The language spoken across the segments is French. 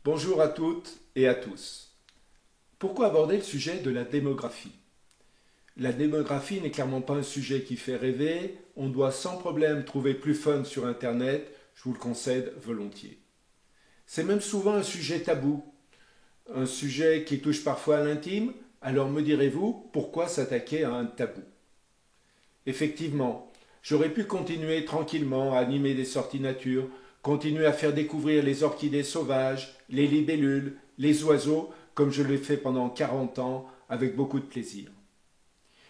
Bonjour à toutes et à tous. Pourquoi aborder le sujet de la démographie? La démographie n'est clairement pas un sujet qui fait rêver, on doit sans problème trouver plus fun sur Internet, je vous le concède volontiers. C'est même souvent un sujet tabou, un sujet qui touche parfois à l'intime, alors me direz-vous, pourquoi s'attaquer à un tabou? Effectivement, j'aurais pu continuer tranquillement à animer des sorties nature, continuer à faire découvrir les orchidées sauvages, les libellules, les oiseaux, comme je l'ai fait pendant 40 ans, avec beaucoup de plaisir.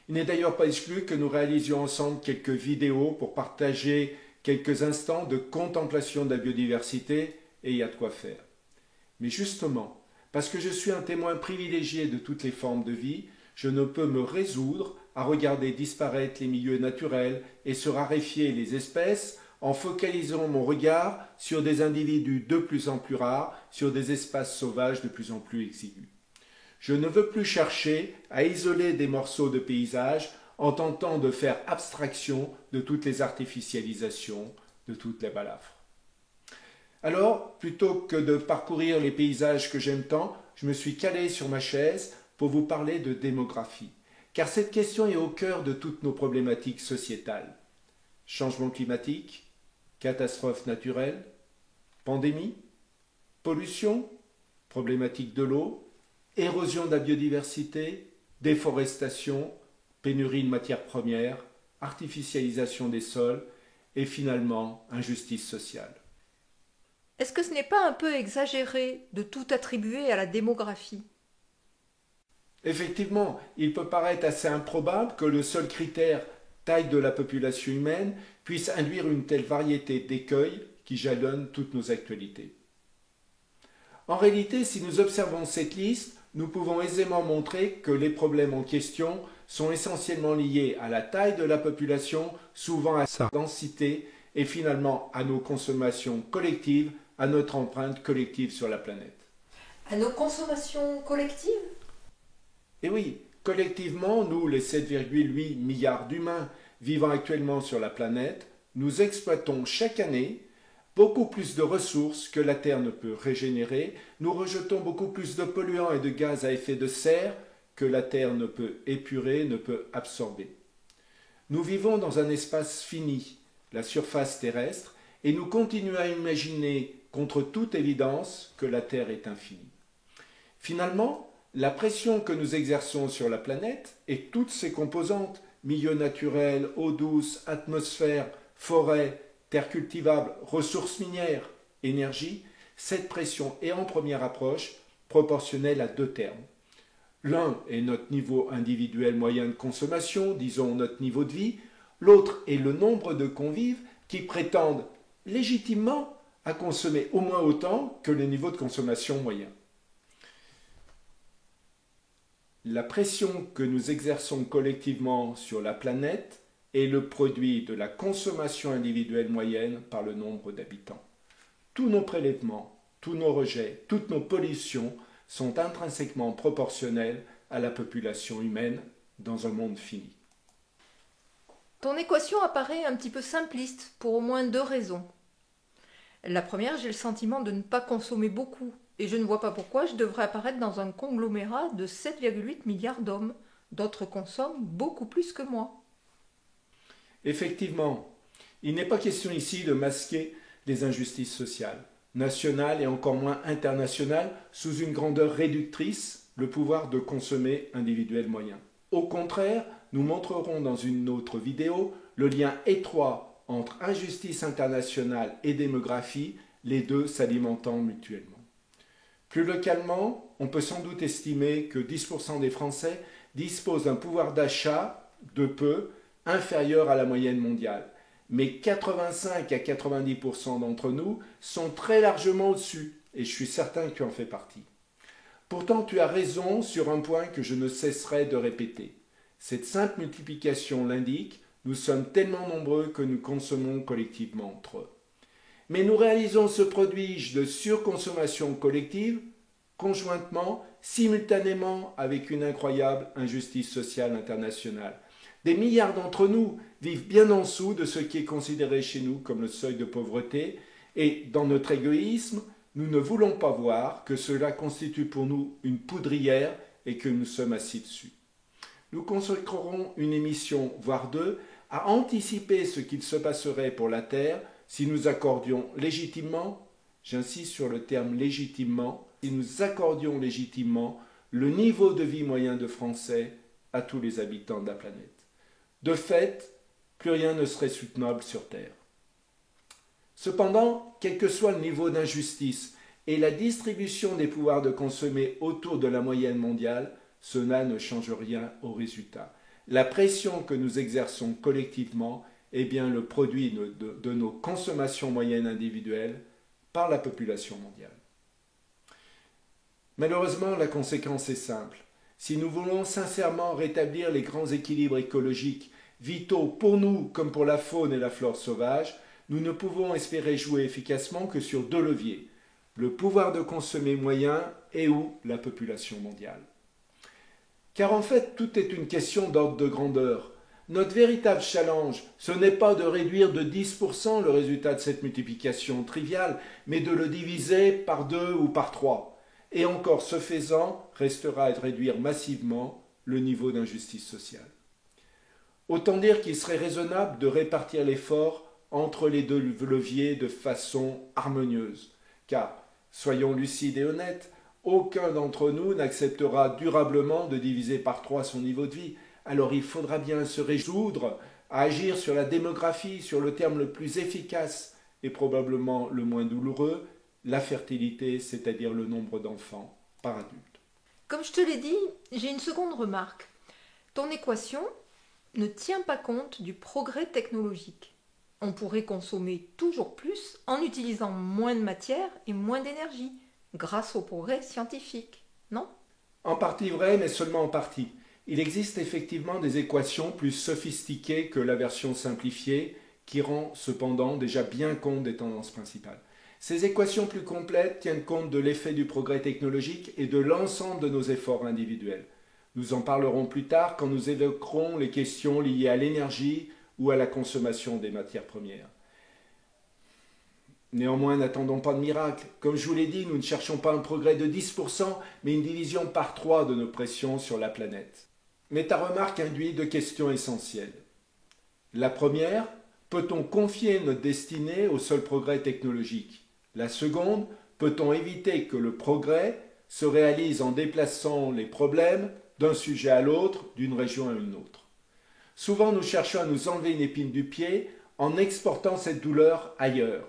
Il n'est d'ailleurs pas exclu que nous réalisions ensemble quelques vidéos pour partager quelques instants de contemplation de la biodiversité, et il y a de quoi faire. Mais justement, parce que je suis un témoin privilégié de toutes les formes de vie, je ne peux me résoudre à regarder disparaître les milieux naturels et se raréfier les espèces en focalisant mon regard sur des individus de plus en plus rares, sur des espaces sauvages de plus en plus exigus. Je ne veux plus chercher à isoler des morceaux de paysage en tentant de faire abstraction de toutes les artificialisations, de toutes les balafres. Alors, plutôt que de parcourir les paysages que j'aime tant, je me suis calé sur ma chaise pour vous parler de démographie. Car cette question est au cœur de toutes nos problématiques sociétales. Changement climatique, catastrophes naturelles, pandémie, pollution, problématique de l'eau, érosion de la biodiversité, déforestation, pénurie de matières premières, artificialisation des sols et finalement injustice sociale. Est-ce que ce n'est pas un peu exagéré de tout attribuer à la démographie? Effectivement, il peut paraître assez improbable que le seul critère taille de la population humaine puisse induire une telle variété d'écueils qui jalonnent toutes nos actualités. En réalité, si nous observons cette liste, nous pouvons aisément montrer que les problèmes en question sont essentiellement liés à la taille de la population, souvent à sa densité et finalement à nos consommations collectives, à notre empreinte collective sur la planète. À nos consommations collectives? Et oui, collectivement, nous, les 7,8 milliards d'humains vivant actuellement sur la planète, nous exploitons chaque année beaucoup plus de ressources que la Terre ne peut régénérer, nous rejetons beaucoup plus de polluants et de gaz à effet de serre que la Terre ne peut épurer, ne peut absorber. Nous vivons dans un espace fini, la surface terrestre, et nous continuons à imaginer, contre toute évidence, que la Terre est infinie. Finalement, la pression que nous exerçons sur la planète et toutes ses composantes, milieu naturel, eau douce, atmosphère, forêt, terres cultivables, ressources minières, énergie, cette pression est en première approche proportionnelle à deux termes. L'un est notre niveau individuel moyen de consommation, disons notre niveau de vie, l'autre est le nombre de convives qui prétendent légitimement à consommer au moins autant que le niveau de consommation moyen. La pression que nous exerçons collectivement sur la planète est le produit de la consommation individuelle moyenne par le nombre d'habitants. Tous nos prélèvements, tous nos rejets, toutes nos pollutions sont intrinsèquement proportionnels à la population humaine dans un monde fini. Ton équation apparaît un petit peu simpliste pour au moins deux raisons. La première, j'ai le sentiment de ne pas consommer beaucoup, et je ne vois pas pourquoi je devrais apparaître dans un conglomérat de 7,8 milliards d'hommes. D'autres consomment beaucoup plus que moi. Effectivement, il n'est pas question ici de masquer les injustices sociales, nationales et encore moins internationales, sous une grandeur réductrice, le pouvoir de consommer individuel moyen. Au contraire, nous montrerons dans une autre vidéo le lien étroit entre injustice internationale et démographie, les deux s'alimentant mutuellement. Plus localement, on peut sans doute estimer que 10% des Français disposent d'un pouvoir d'achat de peu inférieur à la moyenne mondiale. Mais 85 à 90% d'entre nous sont très largement au-dessus, et je suis certain que tu en fais partie. Pourtant, tu as raison sur un point que je ne cesserai de répéter. Cette simple multiplication l'indique, nous sommes tellement nombreux que nous consommons collectivement entre eux. Mais nous réalisons ce prodige de surconsommation collective conjointement, simultanément avec une incroyable injustice sociale internationale. Des milliards d'entre nous vivent bien en dessous de ce qui est considéré chez nous comme le seuil de pauvreté et, dans notre égoïsme, nous ne voulons pas voir que cela constitue pour nous une poudrière et que nous sommes assis dessus. Nous consacrerons une émission, voire deux, à anticiper ce qu'il se passerait pour la Terre si nous accordions légitimement, j'insiste sur le terme légitimement, si nous accordions légitimement le niveau de vie moyen de Français à tous les habitants de la planète. De fait, plus rien ne serait soutenable sur Terre. Cependant, quel que soit le niveau d'injustice et la distribution des pouvoirs de consommer autour de la moyenne mondiale, cela ne change rien au résultat. La pression que nous exerçons collectivement est bien le produit de nos consommations moyennes individuelles par la population mondiale. Malheureusement, la conséquence est simple. Si nous voulons sincèrement rétablir les grands équilibres écologiques vitaux pour nous comme pour la faune et la flore sauvage, nous ne pouvons espérer jouer efficacement que sur deux leviers, le pouvoir de consommer moyen et ou la population mondiale. Car en fait, tout est une question d'ordre de grandeur. Notre véritable challenge, ce n'est pas de réduire de 10% le résultat de cette multiplication triviale, mais de le diviser par 2 ou par 3. Et encore, ce faisant, restera de réduire massivement le niveau d'injustice sociale. Autant dire qu'il serait raisonnable de répartir l'effort entre les deux leviers de façon harmonieuse. Car, soyons lucides et honnêtes, aucun d'entre nous n'acceptera durablement de diviser par 3 son niveau de vie. Alors il faudra bien se résoudre à agir sur la démographie, sur le terme le plus efficace et probablement le moins douloureux, la fertilité, c'est-à-dire le nombre d'enfants par adulte. Comme je te l'ai dit, j'ai une seconde remarque. Ton équation ne tient pas compte du progrès technologique. On pourrait consommer toujours plus en utilisant moins de matière et moins d'énergie, grâce au progrès scientifique, non ? En partie vrai, mais seulement en partie. Il existe effectivement des équations plus sophistiquées que la version simplifiée, qui rend cependant déjà bien compte des tendances principales. Ces équations plus complètes tiennent compte de l'effet du progrès technologique et de l'ensemble de nos efforts individuels. Nous en parlerons plus tard quand nous évoquerons les questions liées à l'énergie ou à la consommation des matières premières. Néanmoins, n'attendons pas de miracle. Comme je vous l'ai dit, nous ne cherchons pas un progrès de 10%, mais une division par 3 de nos pressions sur la planète. Mais ta remarque induit deux questions essentielles. La première, peut-on confier notre destinée au seul progrès technologique ? La seconde, peut-on éviter que le progrès se réalise en déplaçant les problèmes d'un sujet à l'autre, d'une région à une autre ? Souvent, nous cherchons à nous enlever une épine du pied en exportant cette douleur ailleurs.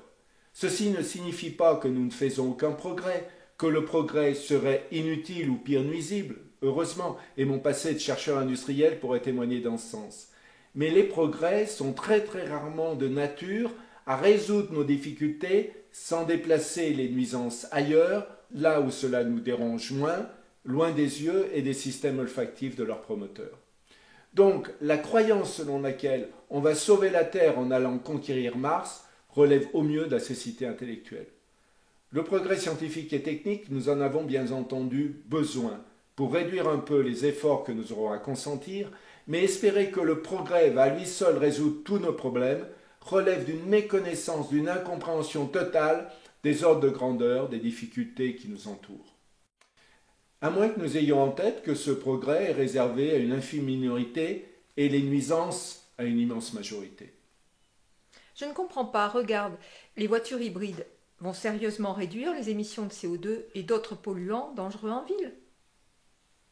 Ceci ne signifie pas que nous ne faisons aucun progrès, que le progrès serait inutile ou pire nuisible, heureusement, et mon passé de chercheur industriel pourrait témoigner dans ce sens. Mais les progrès sont très rarement de nature à résoudre nos difficultés sans déplacer les nuisances ailleurs, là où cela nous dérange moins, loin des yeux et des systèmes olfactifs de leurs promoteurs. Donc, la croyance selon laquelle on va sauver la Terre en allant conquérir Mars relève au mieux de la cécité intellectuelle. Le progrès scientifique et technique, nous en avons bien entendu besoin pour réduire un peu les efforts que nous aurons à consentir, mais espérer que le progrès va à lui seul résoudre tous nos problèmes relève d'une méconnaissance, d'une incompréhension totale des ordres de grandeur, des difficultés qui nous entourent. À moins que nous ayons en tête que ce progrès est réservé à une infime minorité et les nuisances à une immense majorité. Je ne comprends pas, regarde, les voitures hybrides vont sérieusement réduire les émissions de CO2 et d'autres polluants dangereux en ville.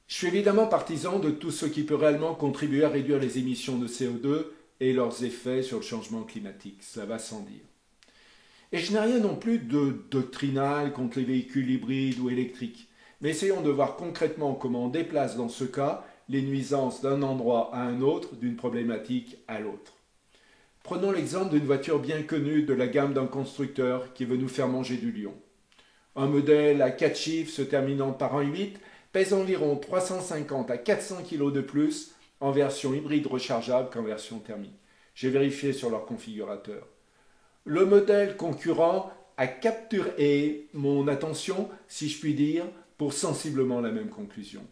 Je suis évidemment partisan de tout ce qui peut réellement contribuer à réduire les émissions de CO2 et leurs effets sur le changement climatique, ça va sans dire. Et je n'ai rien non plus de doctrinal contre les véhicules hybrides ou électriques, mais essayons de voir concrètement comment on déplace dans ce cas les nuisances d'un endroit à un autre, d'une problématique à l'autre. Prenons l'exemple d'une voiture bien connue de la gamme d'un constructeur qui veut nous faire manger du lion. Un modèle à 4 chiffres se terminant par un 8 pèse environ 350 à 400 kg de plus en version hybride rechargeable qu'en version thermique. J'ai vérifié sur leur configurateur. Le modèle concurrent a capturé mon attention, si je puis dire, pour sensiblement la même conclusion.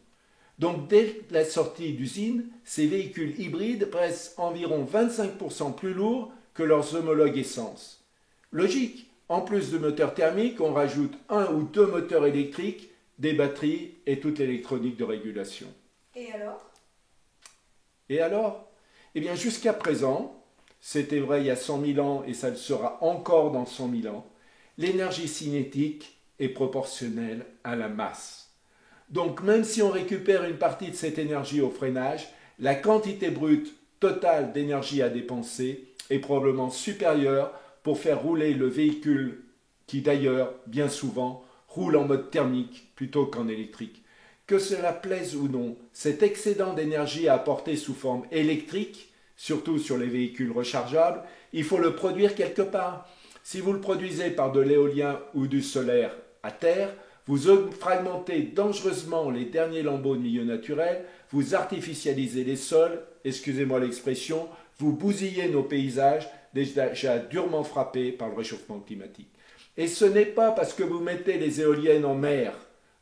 Donc dès la sortie d'usine, ces véhicules hybrides pèsent environ 25% plus lourds que leurs homologues essence. Logique, En plus de moteurs thermiques, on rajoute un ou deux moteurs électriques, des batteries et toute l'électronique de régulation. Et alors? Et alors? Eh bien, jusqu'à présent, c'était vrai il y a 100 000 ans et ça le sera encore dans 100 000 ans, l'énergie cinétique est proportionnelle à la masse. Donc, même si on récupère une partie de cette énergie au freinage, la quantité brute totale d'énergie à dépenser est probablement supérieure pour faire rouler le véhicule qui d'ailleurs, bien souvent, roule en mode thermique plutôt qu'en électrique. Que cela plaise ou non, cet excédent d'énergie à apporter sous forme électrique, surtout sur les véhicules rechargeables, il faut le produire quelque part. Si vous le produisez par de l'éolien ou du solaire à terre, vous fragmentez dangereusement les derniers lambeaux de milieu naturel, vous artificialisez les sols, excusez-moi l'expression, vous bousillez nos paysages déjà durement frappés par le réchauffement climatique. Et ce n'est pas parce que vous mettez les éoliennes en mer,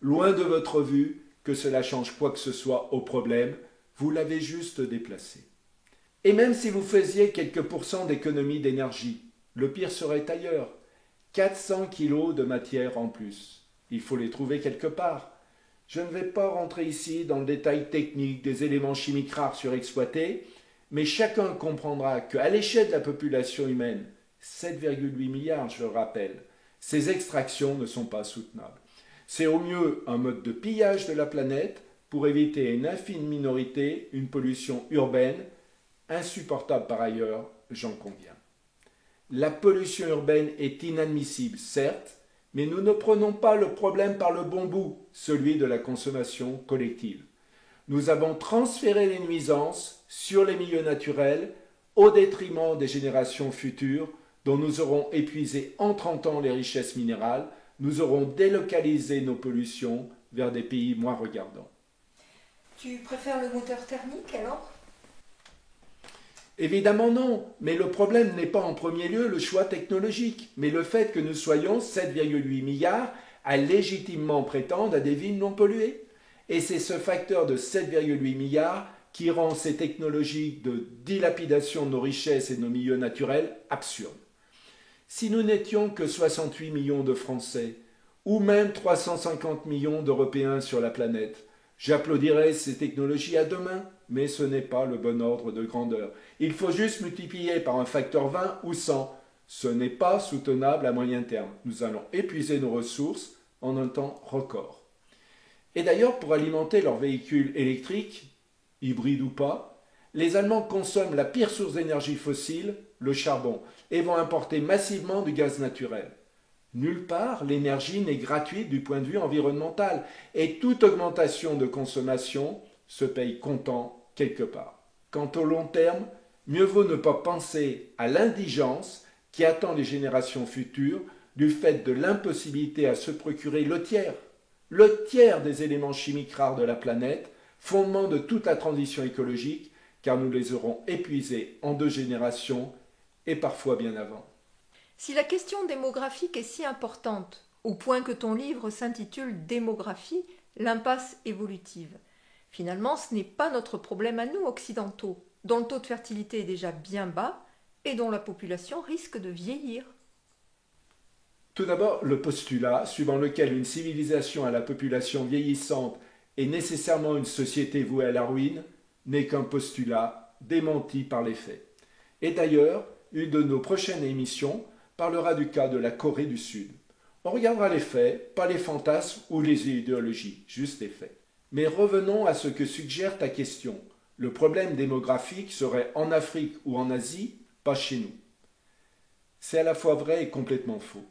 loin de votre vue, que cela change quoi que ce soit au problème, vous l'avez juste déplacé. Et même si vous faisiez quelques pourcents d'économie d'énergie, le pire serait ailleurs. 400 kilos de matière en plus. Il faut les trouver quelque part. Je ne vais pas rentrer ici dans le détail technique des éléments chimiques rares surexploités, mais chacun comprendra qu'à l'échelle de la population humaine, 7,8 milliards, je le rappelle, ces extractions ne sont pas soutenables. C'est au mieux un mode de pillage de la planète pour éviter à une infime minorité une pollution urbaine, insupportable par ailleurs, j'en conviens. La pollution urbaine est inadmissible, certes, mais nous ne prenons pas le problème par le bon bout, celui de la consommation collective. Nous avons transféré les nuisances sur les milieux naturels au détriment des générations futures dont nous aurons épuisé en 30 ans les richesses minérales, nous aurons délocalisé nos pollutions vers des pays moins regardants. Tu préfères le moteur thermique alors? Évidemment non, mais le problème n'est pas en premier lieu le choix technologique, mais le fait que nous soyons 7,8 milliards à légitimement prétendre à des villes non polluées. Et c'est ce facteur de 7,8 milliards qui rend ces technologies de dilapidation de nos richesses et de nos milieux naturels absurdes. Si nous n'étions que 68 millions de Français, ou même 350 millions d'Européens sur la planète, j'applaudirais ces technologies à deux mains, mais ce n'est pas le bon ordre de grandeur. Il faut juste multiplier par un facteur 20 ou 100. Ce n'est pas soutenable à moyen terme. Nous allons épuiser nos ressources en un temps record. Et d'ailleurs, pour alimenter leurs véhicules électriques, hybrides ou pas, les Allemands consomment la pire source d'énergie fossile, le charbon, et vont importer massivement du gaz naturel. Nulle part, l'énergie n'est gratuite du point de vue environnemental, et toute augmentation de consommation se paye comptant quelque part. Quant au long terme, mieux vaut ne pas penser à l'indigence qui attend les générations futures du fait de l'impossibilité à se procurer le tiers des éléments chimiques rares de la planète, fondement de toute la transition écologique, car nous les aurons épuisés en 2 générations et parfois bien avant. Si la question démographique est si importante, au point que ton livre s'intitule Démographie, l'impasse évolutive, finalement ce n'est pas notre problème à nous occidentaux, dont le taux de fertilité est déjà bien bas et dont la population risque de vieillir. Tout d'abord, le postulat suivant lequel une civilisation à la population vieillissante est nécessairement une société vouée à la ruine n'est qu'un postulat démenti par les faits. Et d'ailleurs, une de nos prochaines émissions parlera du cas de la Corée du Sud. On regardera les faits, pas les fantasmes ou les idéologies, juste les faits. Mais revenons à ce que suggère ta question. Le problème démographique serait en Afrique ou en Asie, pas chez nous. C'est à la fois vrai et complètement faux.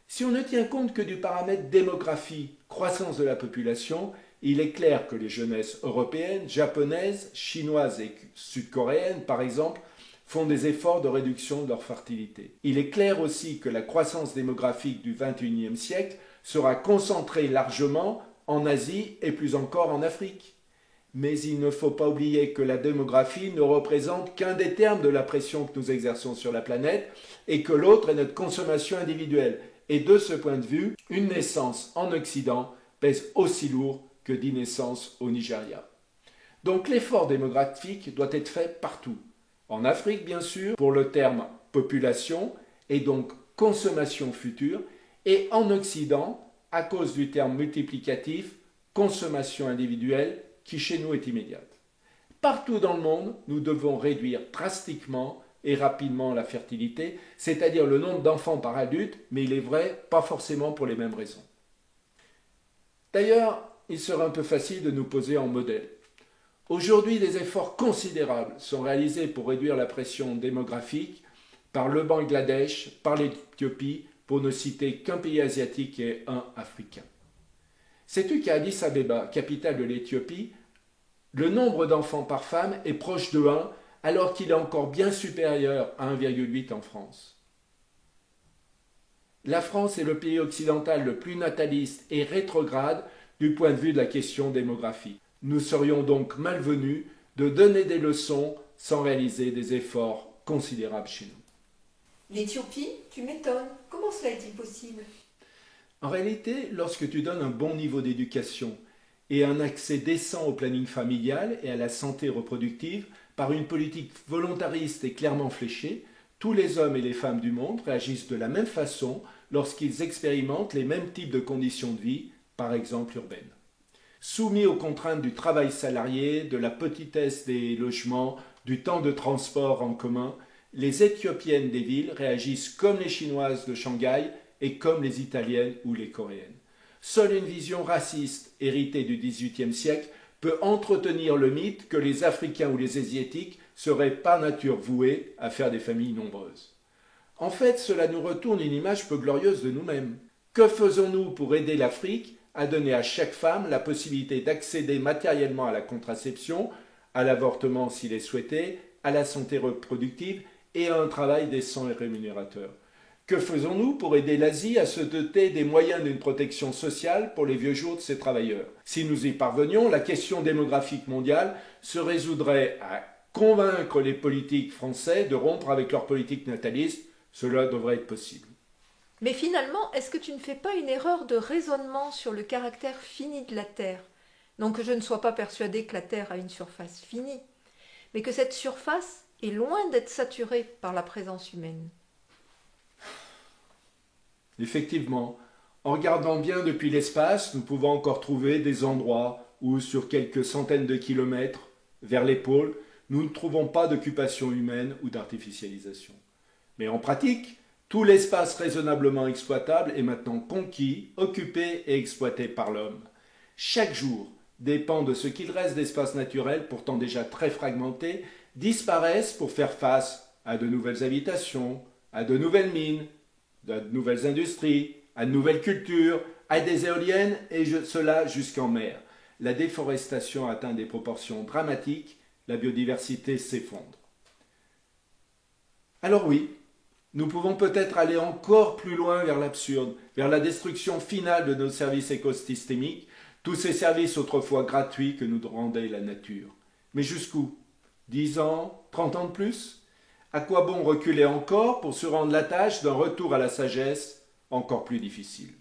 Si on ne tient compte que du paramètre démographie, croissance de la population, il est clair que les jeunesses européennes, japonaises, chinoises et sud-coréennes, par exemple, font des efforts de réduction de leur fertilité. Il est clair aussi que la croissance démographique du XXIe siècle sera concentrée largement en Asie et plus encore en Afrique. Mais il ne faut pas oublier que la démographie ne représente qu'un des termes de la pression que nous exerçons sur la planète et que l'autre est notre consommation individuelle. Et de ce point de vue, une naissance en Occident pèse aussi lourd que 10 naissances au Nigeria. Donc l'effort démographique doit être fait partout. En Afrique, bien sûr, pour le terme population, et donc consommation future, et en Occident, à cause du terme multiplicatif, consommation individuelle, qui chez nous est immédiate. Partout dans le monde, nous devons réduire drastiquement et rapidement la fertilité, c'est-à-dire le nombre d'enfants par adulte, mais il est vrai, pas forcément pour les mêmes raisons. D'ailleurs, il serait un peu facile de nous poser en modèle. Aujourd'hui, des efforts considérables sont réalisés pour réduire la pression démographique par le Bangladesh, par l'Éthiopie, pour ne citer qu'un pays asiatique et un africain. Sais-tu qu'à Addis Abeba, capitale de l'Éthiopie, le nombre d'enfants par femme est proche de 1, alors qu'il est encore bien supérieur à 1,8 en France. La France est le pays occidental le plus nataliste et rétrograde du point de vue de la question démographique. Nous serions donc malvenus de donner des leçons sans réaliser des efforts considérables chez nous. L'Éthiopie, tu m'étonnes. Comment cela est-il possible? En réalité, lorsque tu donnes un bon niveau d'éducation et un accès décent au planning familial et à la santé reproductive par une politique volontariste et clairement fléchée, tous les hommes et les femmes du monde réagissent de la même façon lorsqu'ils expérimentent les mêmes types de conditions de vie, par exemple urbaines. Soumis aux contraintes du travail salarié, de la petitesse des logements, du temps de transport en commun, les Éthiopiennes des villes réagissent comme les Chinoises de Shanghai et comme les Italiennes ou les Coréennes. Seule une vision raciste héritée du XVIIIe siècle peut entretenir le mythe que les Africains ou les Asiatiques seraient par nature voués à faire des familles nombreuses. En fait, cela nous retourne une image peu glorieuse de nous-mêmes. Que faisons-nous pour aider l'Afrique à donner à chaque femme la possibilité d'accéder matériellement à la contraception, à l'avortement s'il est souhaité, à la santé reproductive et à un travail décent et rémunérateur? Que faisons-nous pour aider l'Asie à se doter des moyens d'une protection sociale pour les vieux jours de ses travailleurs? Si nous y parvenions, la question démographique mondiale se résoudrait à convaincre les politiques français de rompre avec leur politique nataliste. Cela devrait être possible. Mais finalement, est-ce que tu ne fais pas une erreur de raisonnement sur le caractère fini de la Terre? Non que je ne sois pas persuadée que la Terre a une surface finie, mais que cette surface est loin d'être saturée par la présence humaine. Effectivement, en regardant bien depuis l'espace, nous pouvons encore trouver des endroits où, sur quelques centaines de kilomètres vers les pôles, nous ne trouvons pas d'occupation humaine ou d'artificialisation. Mais en pratique, tout l'espace raisonnablement exploitable est maintenant conquis, occupé et exploité par l'homme. Chaque jour, des pans de ce qu'il reste d'espace naturel, pourtant déjà très fragmentés, disparaissent pour faire face à de nouvelles habitations, à de nouvelles mines, à de nouvelles industries, à de nouvelles cultures, à des éoliennes, et cela jusqu'en mer. La déforestation atteint des proportions dramatiques, la biodiversité s'effondre. Alors oui, nous pouvons peut-être aller encore plus loin vers l'absurde, vers la destruction finale de nos services écosystémiques, tous ces services autrefois gratuits que nous rendait la nature. Mais jusqu'où? 10 ans, 30 ans de plus? À quoi bon reculer encore pour se rendre la tâche d'un retour à la sagesse encore plus difficile?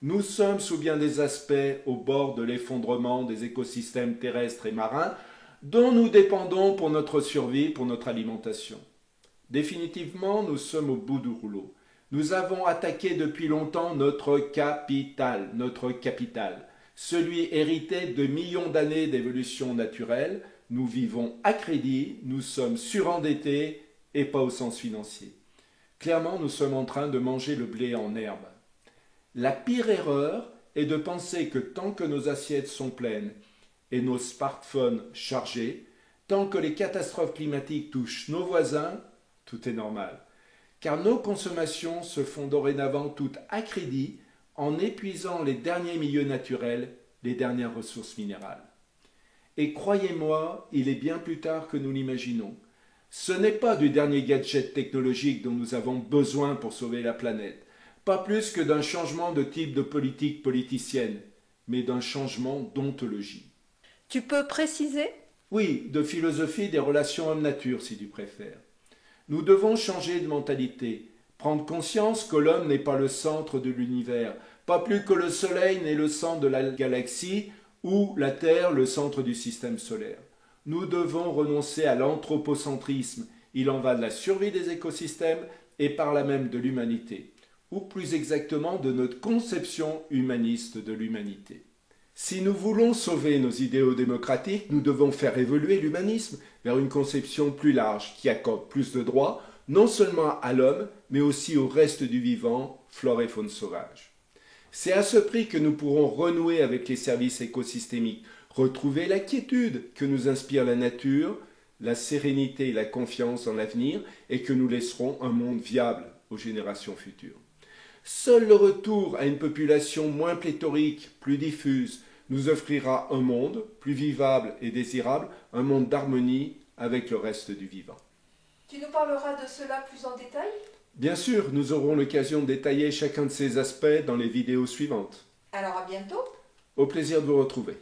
Nous sommes sous bien des aspects au bord de l'effondrement des écosystèmes terrestres et marins dont nous dépendons pour notre survie, pour notre alimentation. Définitivement, nous sommes au bout du rouleau. Nous avons attaqué depuis longtemps notre capital, celui hérité de millions d'années d'évolution naturelle. Nous vivons à crédit, nous sommes surendettés et pas au sens financier. Clairement, nous sommes en train de manger le blé en herbe. La pire erreur est de penser que tant que nos assiettes sont pleines et nos smartphones chargés, tant que les catastrophes climatiques touchent nos voisins, tout est normal. Car nos consommations se font dorénavant toutes à crédit en épuisant les derniers milieux naturels, les dernières ressources minérales. Et croyez-moi, il est bien plus tard que nous l'imaginons. Ce n'est pas du dernier gadget technologique dont nous avons besoin pour sauver la planète, pas plus que d'un changement de type de politique politicienne, mais d'un changement d'ontologie. Tu peux préciser? Oui, de philosophie des relations homme-nature, si tu préfères. Nous devons changer de mentalité, prendre conscience que l'homme n'est pas le centre de l'univers, pas plus que le Soleil n'est le centre de la galaxie ou la Terre le centre du système solaire. Nous devons renoncer à l'anthropocentrisme. Il en va de la survie des écosystèmes, et par là même de l'humanité, ou plus exactement de notre conception humaniste de l'humanité. Si nous voulons sauver nos idéaux démocratiques, nous devons faire évoluer l'humanisme vers une conception plus large qui accorde plus de droits, non seulement à l'homme, mais aussi au reste du vivant, flore et faune sauvage. C'est à ce prix que nous pourrons renouer avec les services écosystémiques, retrouver la quiétude que nous inspire la nature, la sérénité et la confiance en l'avenir, et que nous laisserons un monde viable aux générations futures. Seul le retour à une population moins pléthorique, plus diffuse, nous offrira un monde plus vivable et désirable, un monde d'harmonie avec le reste du vivant. Tu nous parleras de cela plus en détail ? Bien sûr, nous aurons l'occasion de détailler chacun de ces aspects dans les vidéos suivantes. Alors à bientôt. Au plaisir de vous retrouver.